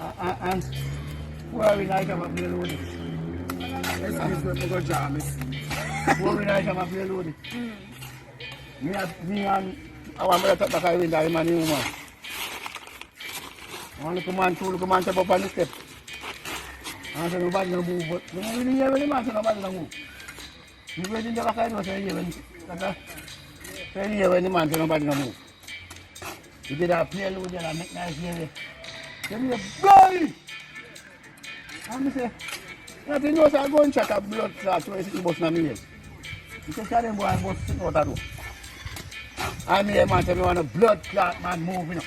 And where we like have a play loaded. This is where we go jam it. Where we like have a play loaded. Me and our mother talk back in the man in one. One little man, two little man step up on the step. And so nobody no move, but when you really hear the man, so nobody no move. You wait in the back of the say when the man, so nobody no move. You did a play loaded and make nice here. Tell me, boy! And I say, nothing knows I go and check a blood clot so it's bust in my head. You say, tell them boy, I'm bust sitting out of do. I mean, man, tell me want a blood clot man moving up.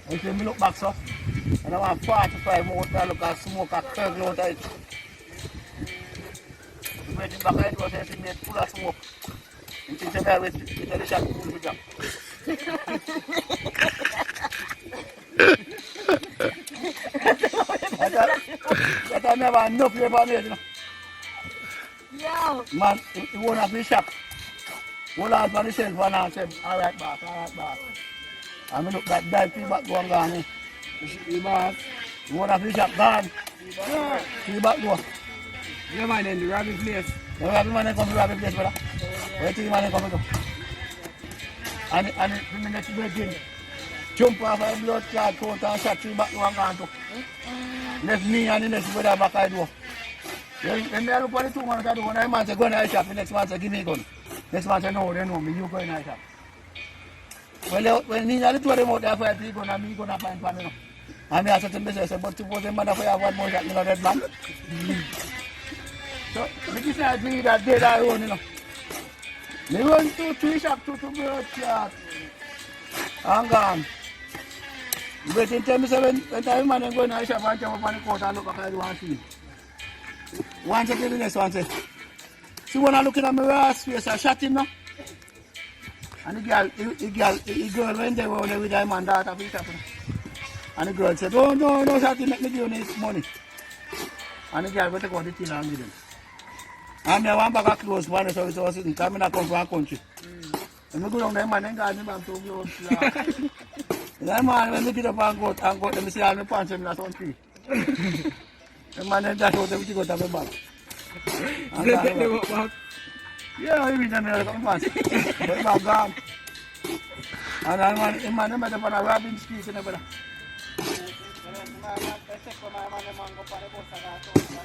I say, me look back so, and I want 45 more to look at smoke a curl out of it. You wait in back of it, was saying, it's full of smoke. You think say, wait, you tell the shot, pull the jump. That I never enough here for me, you know. Yo. Man, he won't have to be shocked. Hold on for the shelf and I said, all right, boss. I mean, look, that dive feedback going on. He won't have to be shocked, gone. Yeah. Feedback go. Yeah, man, in the rabbit place. The rabbit man come to the rabbit place, brother. Where do you man come to? And the next breaking, jump off a blood clot coat and shot feedback go and gone to. Left me and the next brother back I do. Then they look for the two man I do. When I man say go in the shop, the next man say give me a gun. Next man say no, they know me, you go in the shop. Well, when me and the two of them out there fight, gun and me gonna find for me now. And me I said to them, say, but suppose them man have one more shot, you know, red man. So, me decide me that day that I run, you know. Me run 2-3 shots to blood clot. And gone. But in terms of when time man go in the shop and jump up on the court and look back at the one scene. One second, the next one say, see when I looking at my ass face, I shot him now. And the girl went there with her man daughter for it. And the girl said, oh no, shot him, make me give him money. And the girl went to go to the till and give him. And I want back a close one, so it was sitting, coming I come from a country. And I go down there, man, and got me back to blood. That man, when I get up and go, let me see all my pants and that's on tree. The man then just out everything got to my back. They take them up back? Yeah, he didn't know the pants. But my gone. And the man made up on a robbing street and everything.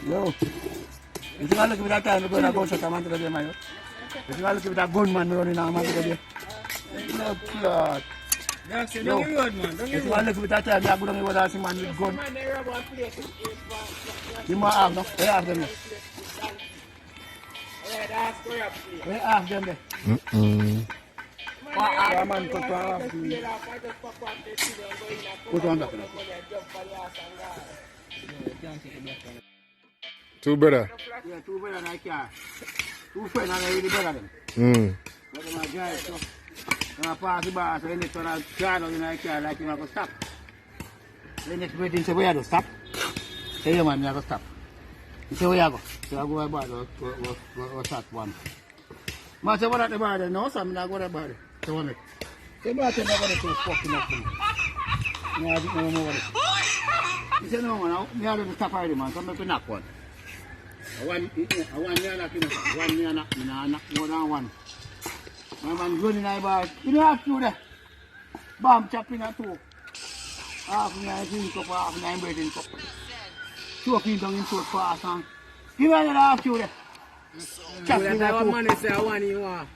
Yo. If you look at that time, we're going to go shut a man to the day, if you look at that gunman running a man to the day. No blood. That's it, don't road, man. If you look at that time, you're going to go see man with gun. You might have, no? Where have them there? Where have them there? Yeah, man, put one off. Put one back. Two brother. Yeah, two brother in the car. Two friends and really brother them. But them a drive, so when I pass the bar, so the next one I drive out in the car like him I go stop. The next person say, where you go stop? Say, yeah man, I go stop. He say, where you go? So I go to the bar, go start one. Man say, what at the bar there? No, so I'm not going to the bar there. So one minute. The bar say, I'm not going to fucking up for me. I think no more. He said, no man, I don't stop already man, so I'm going to knock one. I want me to knock him, one me knock more than one. My man running in the bar, you don't have to do that. Bomb chopping at two. Half me I drink cup, half me I bread in cup. Choking down in short fast and give me another half to that. Chopping at two. Man say I want you want.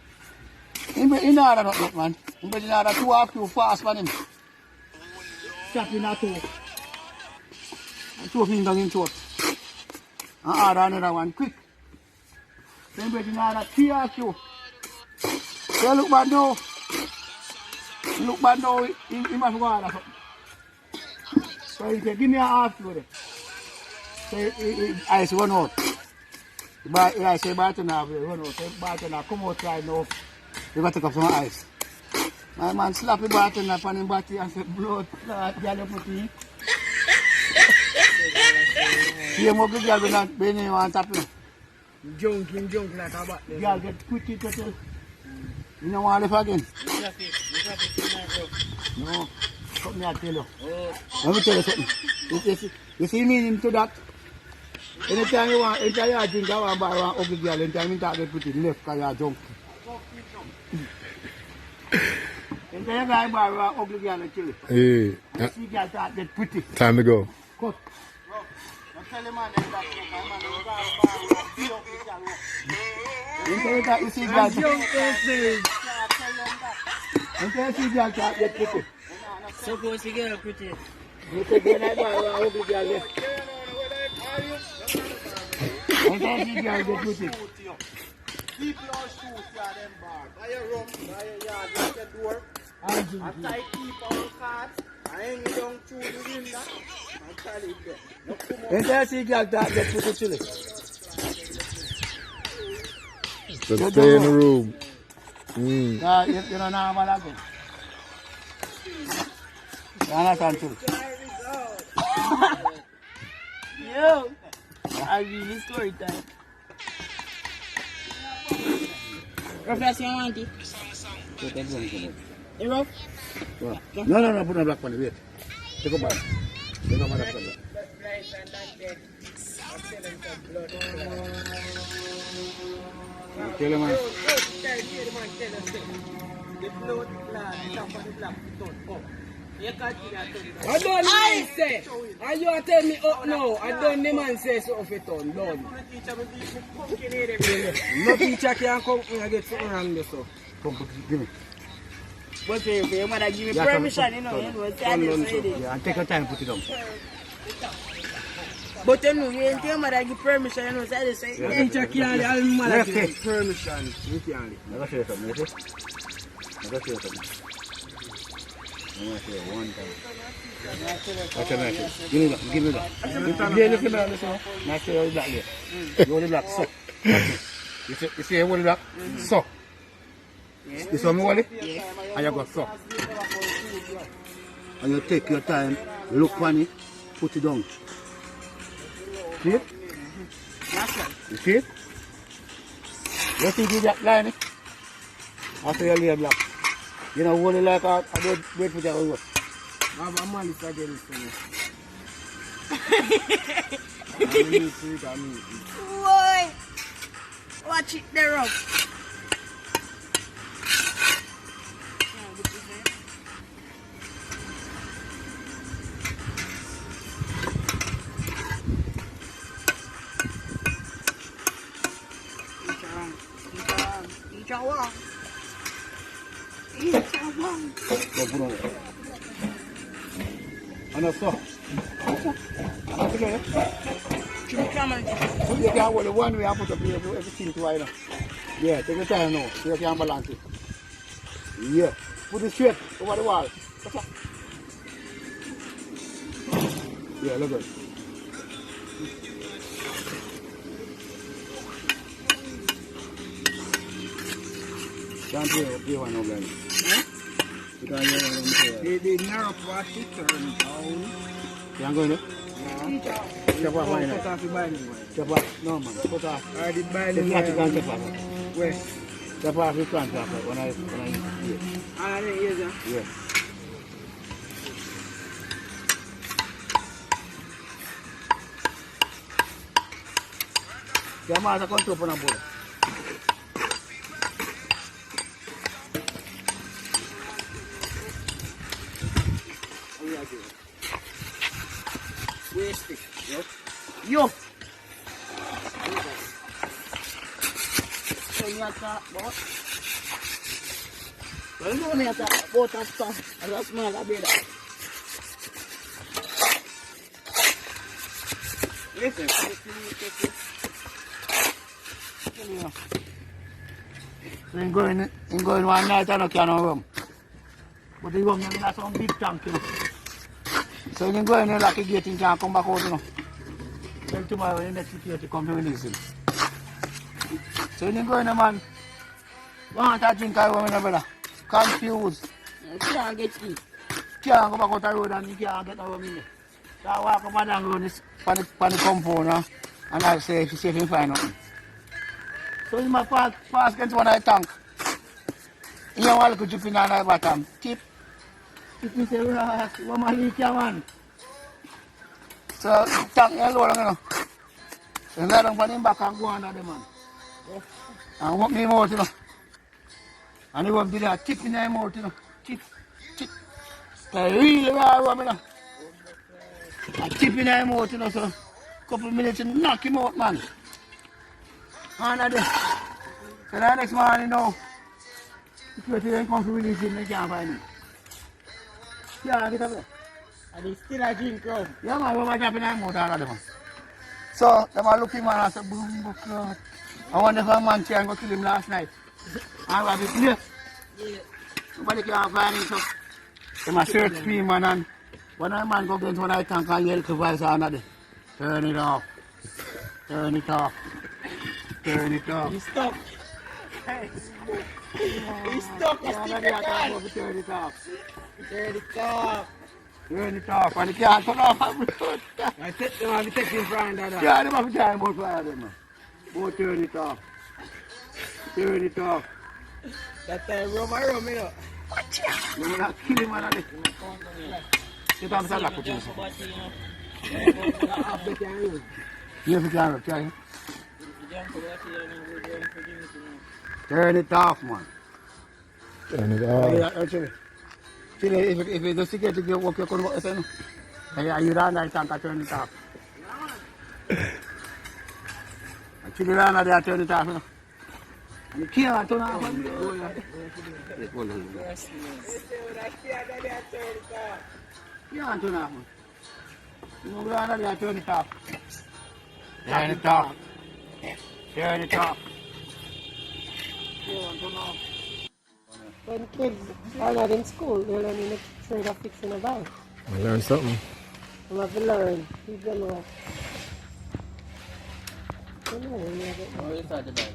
In order not that man. In order 2 half too fast for him. Chopping at two. And choking down in short. And order another one quick. Then in order 3 half two. So look bad now. Look bad now, he must go order something. So he said, give me a half to it. So ice run out. I say, bartender, run out. Say, bartender, come out right now. You got to take up some ice. My man slap the bartender on his body and say, blood, girl, you put in. See him, the girl will not be in on top of him. Junk like a bat. Girl get quick to tell. You don't want to live again? No. something I tell you. Let me tell you something. You see meaning to that? Anytime you want, anytime you drink, I want to buy one ugly girl, anytime you talk, get pretty left because you're drunk. Anytime you buy one ugly girl, you kill it. You see girl talk, get pretty. Time to go. Cut. You see girl talk, get pretty. Suppose to get pretty. You take the night buy one ugly girl left. Anytime you see girl, get pretty. Keep your shoes here, them bar. Buy your rum, buy your yard, lock your door. And tight keep our cards. I ain't down through the window. And tell it there. Anytime you see girl talk, get pretty chilly. Just stay in the room. You don't know about that thing. You understand too? Yo. I really story time. Ruff, that's your auntie. Hey, Ruff. No, put on black one, wait. Take a bath. Take a bath. Tell him, man. The blood clot, top of the black stone up. You can't do that. I don't the man say. And you tell me up now. I don't the man say so off it on. Done. No teacher can come and get something wrong there, so. Come, give me. But if your mother give me permission, you know, you know, tell me so it is. Yeah, and take your time, put it down. But you know, when your mother give permission, you know, tell me so it is. Teacher can't have mother give permission. You can't. I'm going to show you something, you see? I'm going to show you something. I'm going to show you one time. Okay. Give me that. Give me that. Now show you black there. You hold the black, so. You see you hold the black? So. You saw me hold it? And you go so. And you take your time, look on it, put it down. See it? You see it? You see the black line? After you lay a black. You know, hold it like a bread for that over. I'm a man is against me. Boy, watch it there up. And so. Okay. You can hold it one way and put up everything to right now. Yeah, take your time now. So you can balance it. Yeah. Put it straight over the wall. Yeah, look good. Can't play one over there. You can't hear one over there. They narrow what to turn down. You ain't going to? Step off mine. Cut off the binding wire. Step off. No, man. Cut off. Or the The binding flat you wire. can't step off. Where? Step off you can't step off when I use it. And I didn't hear that. Yeah. Dia masa kontrol pun boleh. Waste it. Yo. Ternyata bot. Kalau ternyata bot atas atas mana beda. Listen. So you go in one night and you can't room. But the room you got some big tank, you know. So you go in there like a gate and can't come back out, you know. Then tomorrow when the next security come to release him. So you go in there, man. Want to drink a room in there, brother. Confused. You can't get in. Can't go back out the road and you can't get a room in there. So I walk up and down the road on the compound, and I say if you see if you find nothing. So you might pass against one of the tank. You want to drip in on the bottom. Tip. It is a ras, mamalikia man. So, tank nga lo lang ano. Ang larang pa rin baka kuha na man. Ang huwag ni mo sino. Ano huwag nila, chip na mo sino. Chip. Kaya really rawa mo na. Chip na mo sino so. Couple minutes and knock him out man. Ano de. So the next man you know. If you think come to release him, they can't find him. Yeah, get up there. And he's still a drink rum. Yeah, man, what happened to him? So, they were looking man, I said, Bomboclaat. I wonder if a man can go kill him last night. I was a bit late. Nobody can find him, so they must search me, man, and when a man go against one I tank and yell to voice another. Turn it off. Turn it off. Turn it off. He's stuck. Hey. He's stuck. He's still Turn it off. Turn it off. Turn it off. And he can't turn off. I take them and take him from that. Yeah, they must be trying about fire them, man. Go turn it off. Turn it off. That time rum, you know. You will not kill him, man. Get on the lock with him. Yes, you can, try. Turn it off, man. Turn it off. Actually, if it doesn't get to get work, you can work. You run, I can't turn it off. Actually, run, I turn it off. You can't turn it off. You can't turn it off. You run, I turn it off. Turn it off. Turn it off. When kids are not in school, they're learning the trade of fixing a bike. I learned something. You have to learn. Keep them up. You know, you have it. Oh, you started that.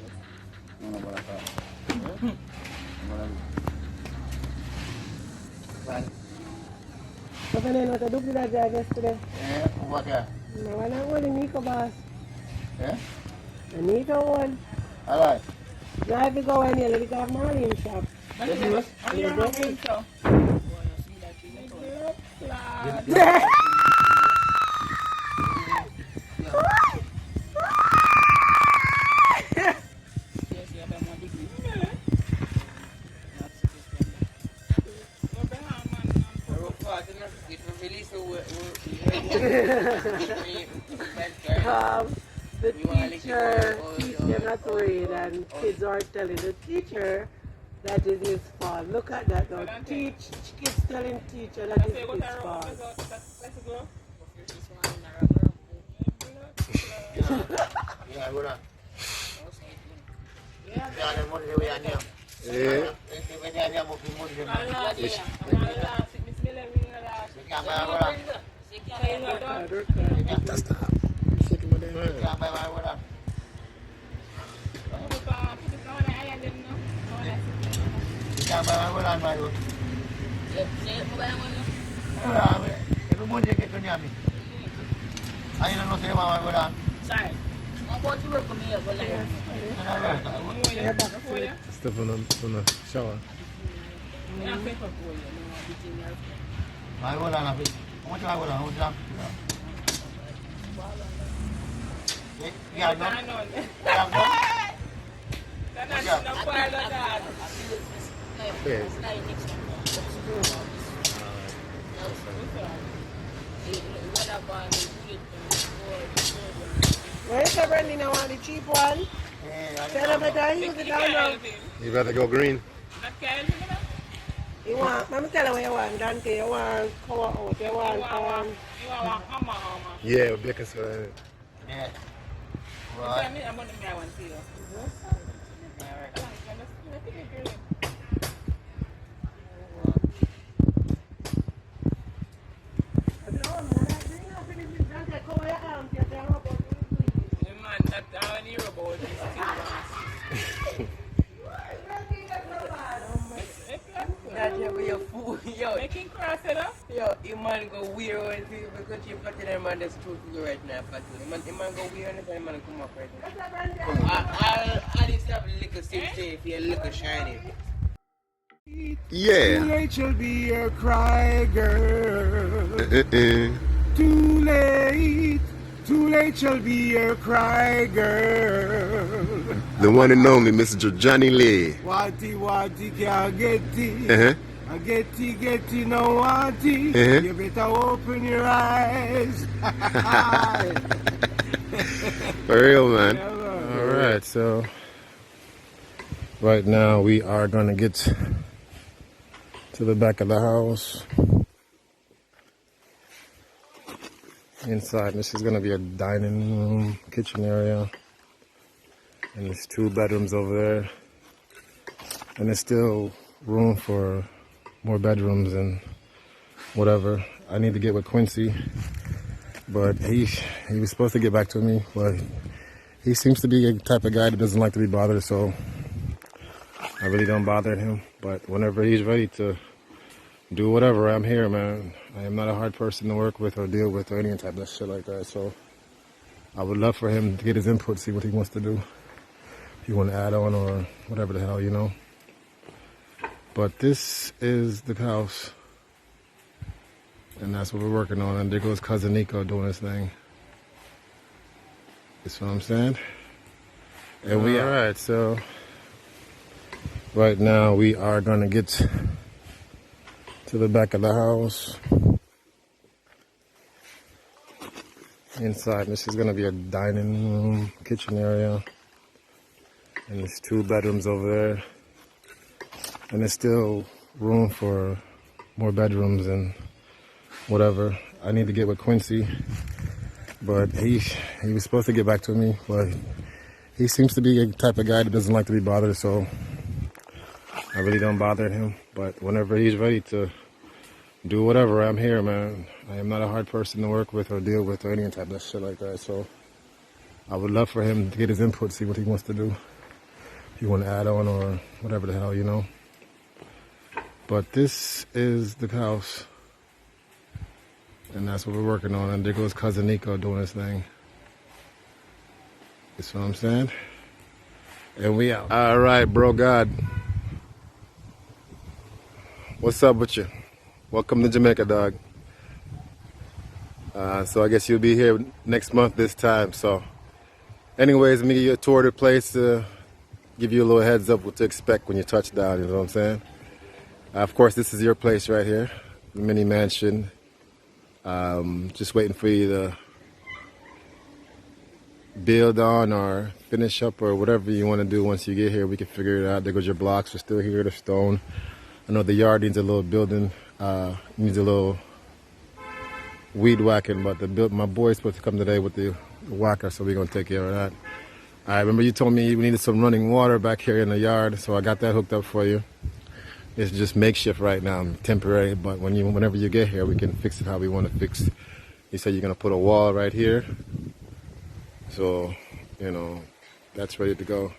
But then what I do with that drive yesterday? Yeah, what yeah? No, I don't want to Nico boss. Yeah? The Nico one. Alright. Drive to go in here, let it go have Marlene shop. Yes, you was? The teacher teach them not to read and kids are telling the teacher that is his fault. Look at that though. Kids telling teacher that is his fault. Yeah, go on. Stuff on the shower. Yes. Where is the Brendan? I want the cheap one. Tell them that I use it down now. You better go green. You want, let me tell you what you want, Dante. You want cover out, you want Yeah, baking soda in it. Yeah. Right. Making cross it up? Yo, you man go weird on it because you put it in man that's true to you right now. You man go weird on it and man come up right now. I'll just have a little safe if you're a little shiny. Yeah. Too late shall be your cry, girl. Too late shall be your cry, girl. The one and only Mr. Johnny Lee. Watty can't get it. Uh-huh. I get it, no want it. You better open your eyes. For real, man. Yeah, man. All right, so right now we are gonna get to the back of the house. Inside, this is gonna be a dining room, kitchen area, and there's 2 bedrooms over there, and there's still room for more bedrooms and whatever. I need to get with Quincy, but he was supposed to get back to me, but he seems to be a type of guy that doesn't like to be bothered, so I really don't bother him. But whenever he's ready to do whatever, I'm here, man. I am not a hard person to work with or deal with or any type of shit like that, so I would love for him to get his input, see what he wants to do. If you want to add on or whatever the hell, you know. But this is the house, and that's what we're working on. And there goes cousin Nico doing his thing. You see what I'm saying? And we are right. So right now we are gonna get to the back of the house. Inside, this is gonna be a dining room, kitchen area, and there's 2 bedrooms over there, and there's still room for more bedrooms and whatever. I need to get with Quincy, but he was supposed to get back to me, but he seems to be a type of guy that doesn't like to be bothered, so I really don't bother him. But whenever he's ready to do whatever, I'm here, man. I am not a hard person to work with or deal with or any type of shit like that, so I would love for him to get his input, see what he wants to do. If you want to add on or whatever the hell, you know. But this is the house, and that's what we're working on. And there goes cousin Nico doing his thing. You see what I'm saying? And we out. All right, bro God. What's up with you? Welcome to Jamaica, dog. So I guess you'll be here next month this time. So anyways, let me give you a tour of the place to give you a little heads up what to expect when you touch down, you know what I'm saying? Of course, this is your place right here, the mini mansion. Just waiting for you to build on or finish up or whatever you want to do. Once you get here, we can figure it out. There goes your blocks are still here, the stone. I know the yard needs a little building, needs a little weed whacking, but my boy's supposed to come today with the whacker, so we're gonna take care of that. I remember you told me we needed some running water back here in the yard, so I got that hooked up for you. It's just makeshift right now, temporary, but whenever you get here, we can fix it how we want to fix. You said you're gonna put a wall right here, so you know that's ready to go.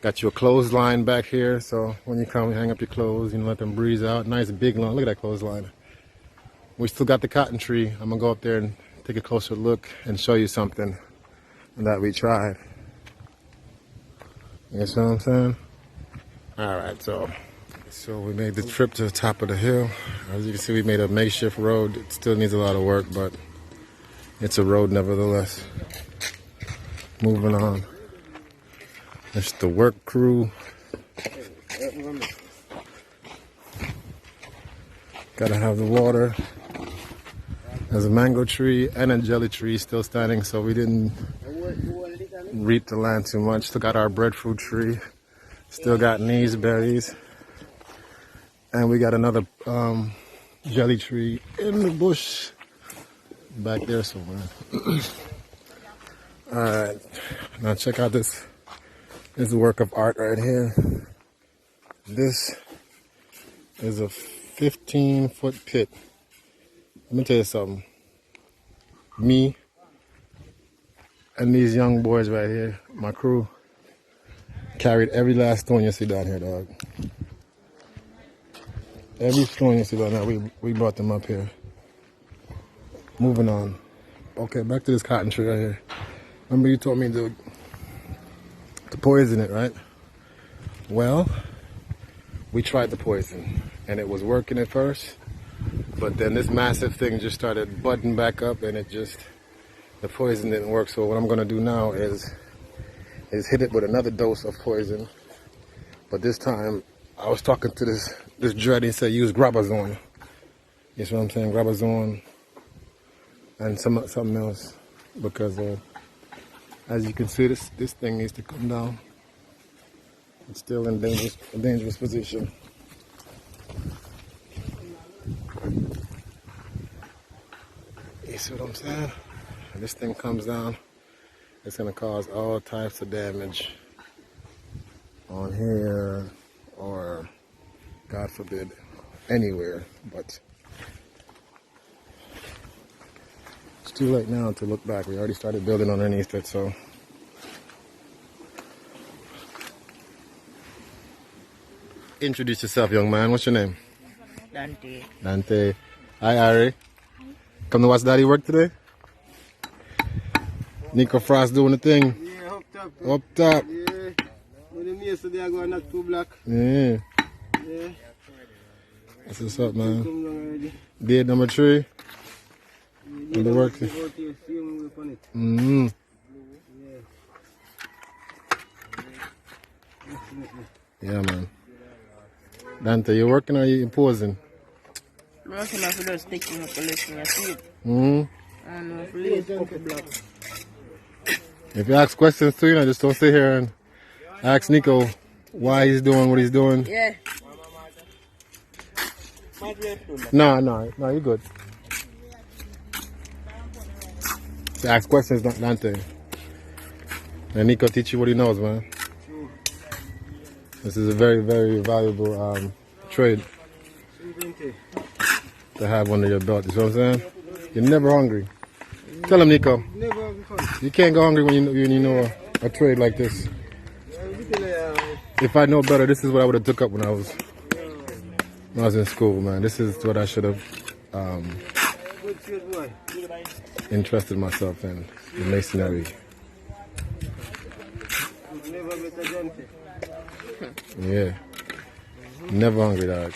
Got you a clothesline back here, so when you come, hang up your clothes, you know, let them breeze out. Nice big lawn. Look at that clothesline. We still got the cotton tree. I'm gonna go up there and take a closer look and show you something that we tried. You see what I'm saying? All right, so we made the trip to the top of the hill. As you can see, we made a makeshift road. It still needs a lot of work, but it's a road nevertheless. Moving on. It's the work crew. Gotta have the water. There's a mango tree and a jelly tree still standing, so we didn't reap the land too much. Still got our breadfruit tree. Still got these berries. And we got another jelly tree in the bush back there somewhere. Alright, now check out this. This is a work of art right here. This is a 15-foot pit. Let me tell you something. Me and these young boys right here, my crew, carried every last stone you see down here, dog. Every stone you see down here, we brought them up here. Moving on. Okay, back to this cotton tree right here. Remember you told me to poison it, right? Well, we tried the poison and it was working at first, but then this massive thing just started budding back up and the poison didn't work. So what I'm gonna do now is hit it with another dose of poison. But this time I was talking to this dread, he said use grabazone. You see what I'm saying? Grabazone and something else, because as you can see, this thing needs to come down. It's still in a dangerous position. You see what I'm saying? When this thing comes down, it's gonna cause all types of damage on here, or God forbid, anywhere. But it's too late now to look back. We already started building underneath it, so. Introduce yourself, young man. What's your name? Dante. Dante. Hi, Ari. Come to watch Daddy work today? Nico Frost doing the thing. Yeah, up top. Up top. Yeah. When the yesterday I go and knock 2 block. Yeah. Yeah. That's what's up, man. Come down already. Day number 3. Yeah, the work. Mm-hmm. Yeah, man. Dante, you working or you imposing? I'm working off just sticking up the list and I see it. Mm-hmm. And lay couple blocks. If you ask questions too, just don't sit here and ask Nico why he's doing what he's doing. Yeah. No, you're good. So ask questions, Dante. And Nico teach you what he knows, man. This is a very, very valuable trade to have under your belt. You know what I'm saying? You're never hungry. Tell him, Nico. You can't go hungry when you know a trade like this. If I know better, this is what I would have took up when I was in school, man. This is what I should have interested myself in masonry. Yeah. Never hungry, dog.